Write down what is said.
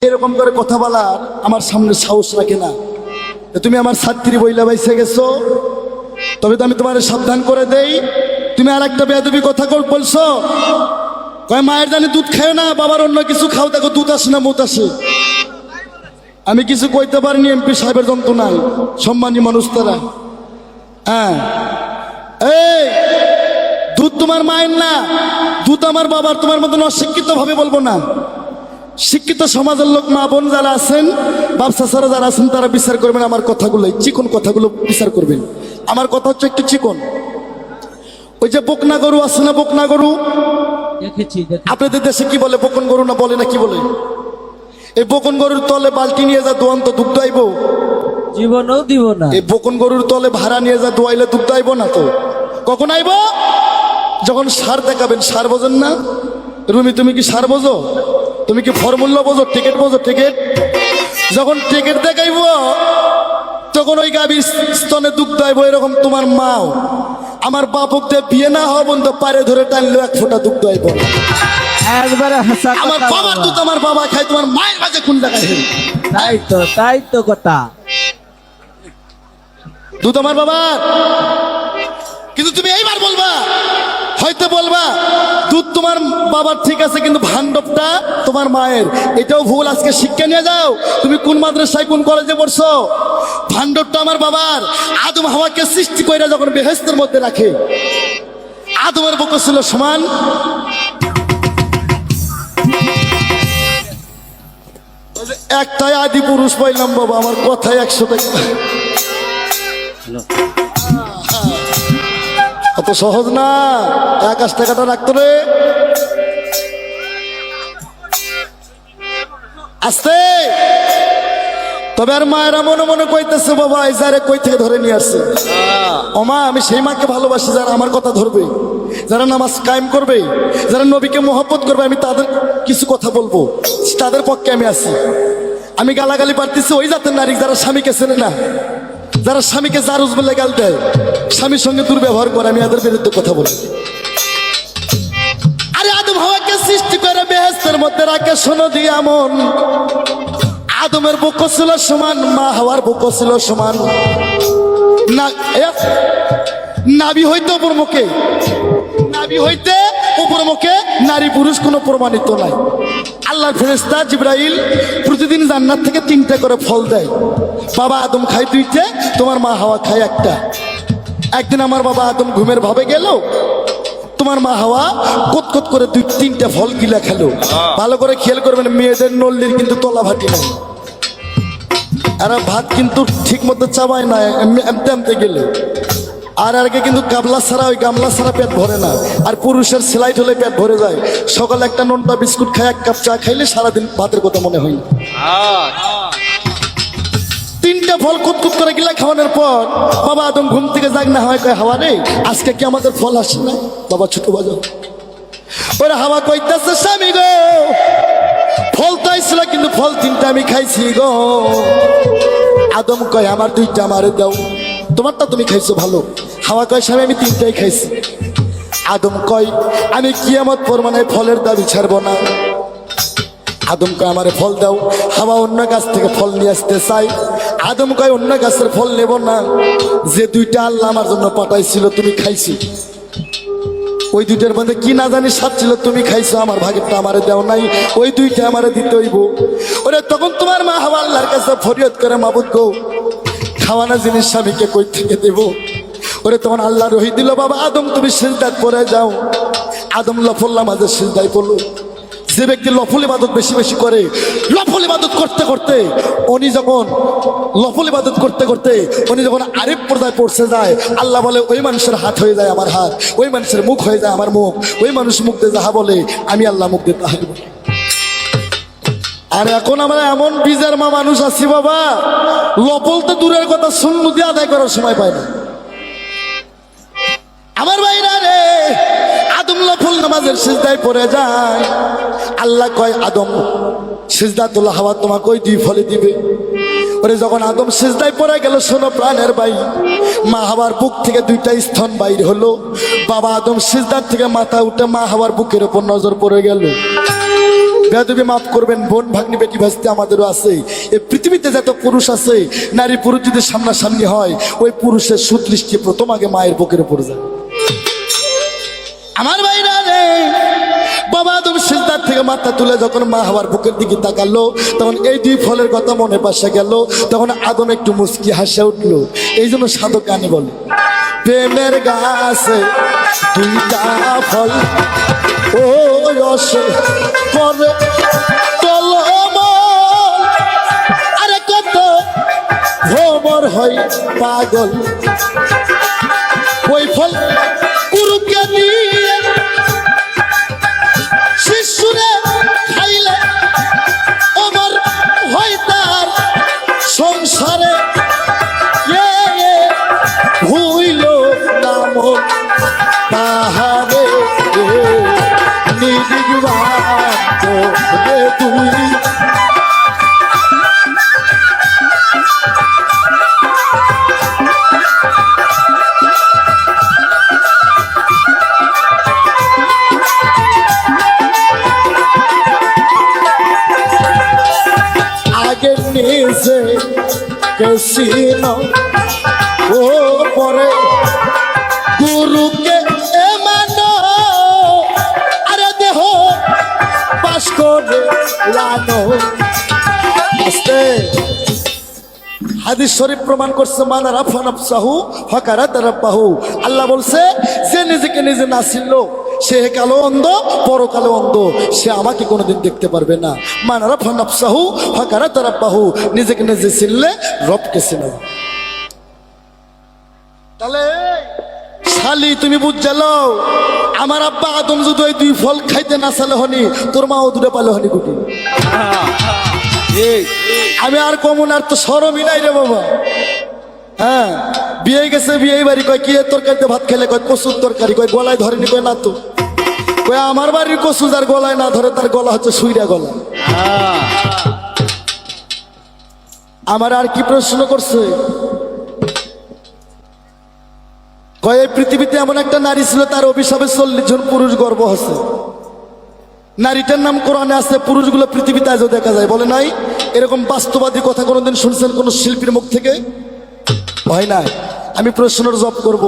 এরকম করে কথা বলার আমার সামনে সাহস রাখে না। তুমি আমার ছাত্রী বইলা বাইসে গেছো, তবে তো আমি তোমার সাবধান করে দেই। তুমি আর একটা বেয়াদবি কথা বলছো, কয় মায়ের জানি দুধ খায় না, বাবার অন্য কিছু খাও, দেখো দুধ আসে না মুত আসে। আমি কিছু কইতে পারিনি, এমপি সাহেবের যন্ত্র নাই, সম্মানী মানুষ তারা। হ্যাঁ, এই দুধ তোমার মায়ের না, দুধ আমার বাবার। তোমার মতন অশিক্ষিত ভাবে বলবো না, শিক্ষিত সমাজের লোক মা বোন যারা আছেন, বাপসা সারা যারা আছেন, তারা বিচার করবেন আমার কথাগুলো, চিকন কথাগুলো বিচার করবেন। আমার কথা হচ্ছে একটু চিকন। ওই যে বকনা গরু আছে না, বকনা গরু আপনাদের দেশে কি বলে, বকন গরু না বলে না কি বলে? এই বকন গরুর তলে বালতি নিয়ে যা দোয়ান তো দুধ আইব? জীবনও দিব না। এই বকন গরুর তলে ভাড়া নিয়ে যা দোয়াইলে দুধ আইব না তো? কখন আইব? যখন সার দেখাবেন। সার বোঝেন না রুমি? তুমি কি সার বোঝো? তুমি কি ফর্মুলা বোঝো? টিকিট বোঝো? টিকিট যখন টিকিট দেখাইব তখন ওই গাভীর স্তনে দুধ আইব। এরকম তোমার মাও আমার বাপক দিয়ে বিয়ে না হওয়া বন্ধ পারে ধরে টানলো এক ফোঁটা দুধ আইব। একবারে হাসা কথা আমার বাবার বাবা। দুধ আমার বাবা খায়, তোমার মায়ের মাঝে কোন জায়গায়? তাই তো কথা। দুধ আমার বাবার, কিন্তু তুমি এইবার বলবা, হয়তো বলবা দুধ তোমার বাবার ঠিক আছে, কিন্তু ভান্ডবটা তোমার মায়ের। এটাও ভুল। আজকে শিক্ষা নিয়ে যাও। তুমি কোন মাদ্রাসায় কোন কলেজে পড়ছো? ভান্ডবটা আমার বাবার। আদম হাওয়াকে সৃষ্টি করে যখন বেহেশতের মধ্যে রাখে, আদমের বুক ছিল সমান। একটাই আদি পুরুষ পাইলাম বাবা, আমার কথাই 100 টাকা। অত সহজ না, 21 টাকাটা রাখতো রে। আস্তে। তবে আর মায়েরা মনে মনে কইতেছে, বাবা এই যারে কই থেকে ধরে নিয়ে আসছে। ও মা, আমি সেই মাকে ভালোবাসি যারা আমার কথা ধরবে, যারা নামাজ কায়েম করবে, যারা নবীকে মহব্বত করবে। আমি তাদের কিছু কথা বলবো, তাদের পক্ষে আমি আছি। আমি গালাগালি পারতেছি ওই জাতের নারী যারা স্বামীকে চেনে না, যারা স্বামীকে জারুজ বলে গাল দেয়, স্বামীর সঙ্গে দুর্ব্যবহার করে। আমি এদের বিরুদ্ধে কথা বলি। আরে আদম হাওয়াকে সৃষ্টি করে বেহেশতের মধ্যে রাখে, শোনো দিয়া মন। আদমের বুক ছিল সমান, মা হাওয়ার বুক ছিল সমান। না নাভি হইতে উপর মুখে, নাভি হইতে উপর মুখে নারী পুরুষ কোনো প্রমাণিত নাই। আল্লাহর ফেরেশতা জিবরাইল প্রতিদিন জান্নাত থেকে 3টা করে ফল দেয়। বাবা আদম খায় 2টা, তোমার মা হাওয়া খায় 1টা। একদিন আমার বাবা আদম ঘুমের ভাবে গেল, তোমার মা হাওয়া কত করে 2-3টা ফল গিলা খেলো। ভালো করে খেয়াল করবেন, মেয়েদের নল্লির কিন্তু তলা ভাটি নাই। আর ভাত কিন্তু ঠিক মতো চাবায় না এমতে গেলে। আর আগে কিন্তু গামলা ছাড়া, ওই গামলা ছাড়া পেট ভরে না। আর পুরুষের সেলাইট হলে পেট ভরে যায়। সকালে একটা নোনটা বিস্কুট খায়, 1 কাপ চা খাইলে সারাদিন ভাতের কথা মনে হয় না। 3টা ফল কুতকুত করে গিলা খাওয়ানোর পর বাবা আদম ঘুম থেকে জাগ না হয়, কয় হাওয়া রে আজকে কি আমাদের ফল আসে না? বাবা ছোট বাজাও। ওরা হাওয়া কইতাছে, স্বামী গো ফল তো আইছিল, কিন্তু ফল 3টা আমি খাইছি গো। আদম কয় আমার 2টা আমারে দাও, তোমারটা তুমি খাইছো ভালো। হাওয়া কয় স্বামী আমি 3টাই খাইছি। আদম কয় আমি কিয়ামত পরমানে ফলের দাবি ছাড়বো না। আদম কয় আমারে ফল দাও। হাওয়া অন্য গাছ থেকে ফল নিয়ে আসতে চাই। আদম কয় অন্য গাছের ফল নেব না, যে 2টা আল্লাহ আমার জন্য পাঠাইছিল তুমি খাইছি। ওই 2টার মধ্যে কি না জানি স্বাদ ছিল, তুমি খাইছো, আমার ভাগেরটা আমারে দেও নাই, ওই 2টা আমারে দিতে হইব। ওরে তখন তোমার মা হাওয়া আল্লাহর কাছে ফরিয়াদ করে, মাবুদ গো খাওয়ানা জিনিস স্বামীকে কই থেকে দেব? ওরে তখন আল্লাহ রহি দিল, বাবা আদম তুমি সিজদায় পড়ে যাও। আদম লফল্লা মাঝে সিজদায় পড়লো। যে ব্যক্তি লফল ইবাদত বেশি বেশি করে, লফল ইবাদত করতে করতে উনি যখন লফল ইবাদত করতে করতে উনি যখন আরিফ পর্দায় পড়ছে যায়, আল্লাহ বলে ওই মানুষের হাত হয়ে যায় আমার হাত, ওই মানুষের মুখ হয়ে যায় আমার মুখ, ওই মানুষ মুখ দিয়ে যাহা বলে আমি আল্লাহ মুখ দিয়ে তাহাই বলি। আর এখন আমরা এমন বিজার মা মানুষ আছি বাবা, লফল তো দূরের কথা, সুন্নতি আদায় করার সময় পায় না। আমার ভাইরা রে, আদম লফল নামাজের সিজদায় পড়ে যায়। আল্লাহ কয় আদম সিজদা তোলা, হাওয়া তোমাকে ওই 2 ফলে দিবে। ওরে যখন আদম সিজদায় পড়ে গেল, শোনো প্রাণের ভাই, মা হাওয়ার বুক থেকে 2টা স্তন বাইর হলো। বাবা আদম সিজদার থেকে মাথা উঠে মা হাওয়ার বুকের উপর নজর পড়ে গেল। বেয়াদবি মাফ করবেন, বোন ভাগ্নি বেটি ভাস্তি আমাদেরও আছে। এই পৃথিবীতে যত পুরুষ আছে, নারী পুরুষ যদি সামনাসামনি হয়, ওই পুরুষের সুদৃষ্টি প্রথম আগে মায়ের বুকের উপর যায়। আমার ভাইরা রে, বাবা আদম সিজদার থেকে মাথা তুলে যখন মা হাওয়ার বুকের দিকে তাকালো, তখন এই দুই ফলের কথা মনে পাশে গেল। তখন আদম একটু মুচকি হাসে উঠলো। এই জন্য সাধক গানে বলে, প্রেমের গাছে দুইটা ফল, ও রসে পরে টলমল, আরে কত ভ্রমর হয় পাগল, ওই ফল গুরুকে দিয়ে শিশুরে খাইলে আমার হয় তার সংসারে হইল নাম তাহারে নির্বাণ তুই। আগে নিজে কেসিন ও পরে গুরুকে মানো, আরে দেহ পাশ করে লানো। হাদিস শরীফ প্রমাণ করছে, মানা রাফা নাফসাহু ফাকারাত রাব্বাহু। আল্লাহ বলছে, যে নিজেকে নিজে না চিনল সে কালো অন্ধ, পরকালে অন্ধ, সে আমাকে কোনোদিন দেখতে পারবে না। মানা রাফা নাফসাহু ফাকারাত রাব্বাহু, নিজেকে নিজে চিনলে রবকে চিনবে। তাহলে শালি তুমি বুঝলো, আমার আব্বা আদম যদি ওই দুই ফল খাইতে না চালে হনি, তোর মাও দুটো পালে হনি কুটি। আমি আর কমন, আর তো সরমই নাই রে বাবা। হ্যাঁ, বিয়ে গেছে, বিয়ে বাড়ি কয় কি তরকারিতে ভাত খেলে, কয় কচুর তরকারি, কয় গলায় ধরেনি, কয় না তো, কয় আমার বাড়ির কচু যার গলায় না ধরে তার গলা হচ্ছে সুইরা গলা। আমার আর কি প্রশ্ন করছে, কয় এই পৃথিবীতে এমন একটা নারী ছিল, তার অভিশাপে 40 জন পুরুষ গর্ভ হচ্ছে। নারীটার নাম কোরআনে আছে, পুরুষগুলো পৃথিবীতে আজও দেখা যায়, বলে নাই? এরকম বাস্তববাদী কথা কোনোদিন শুনছেন কোন শিল্পীর মুখ থেকে? হয় নাই। আমি প্রশ্নের জবাব করব।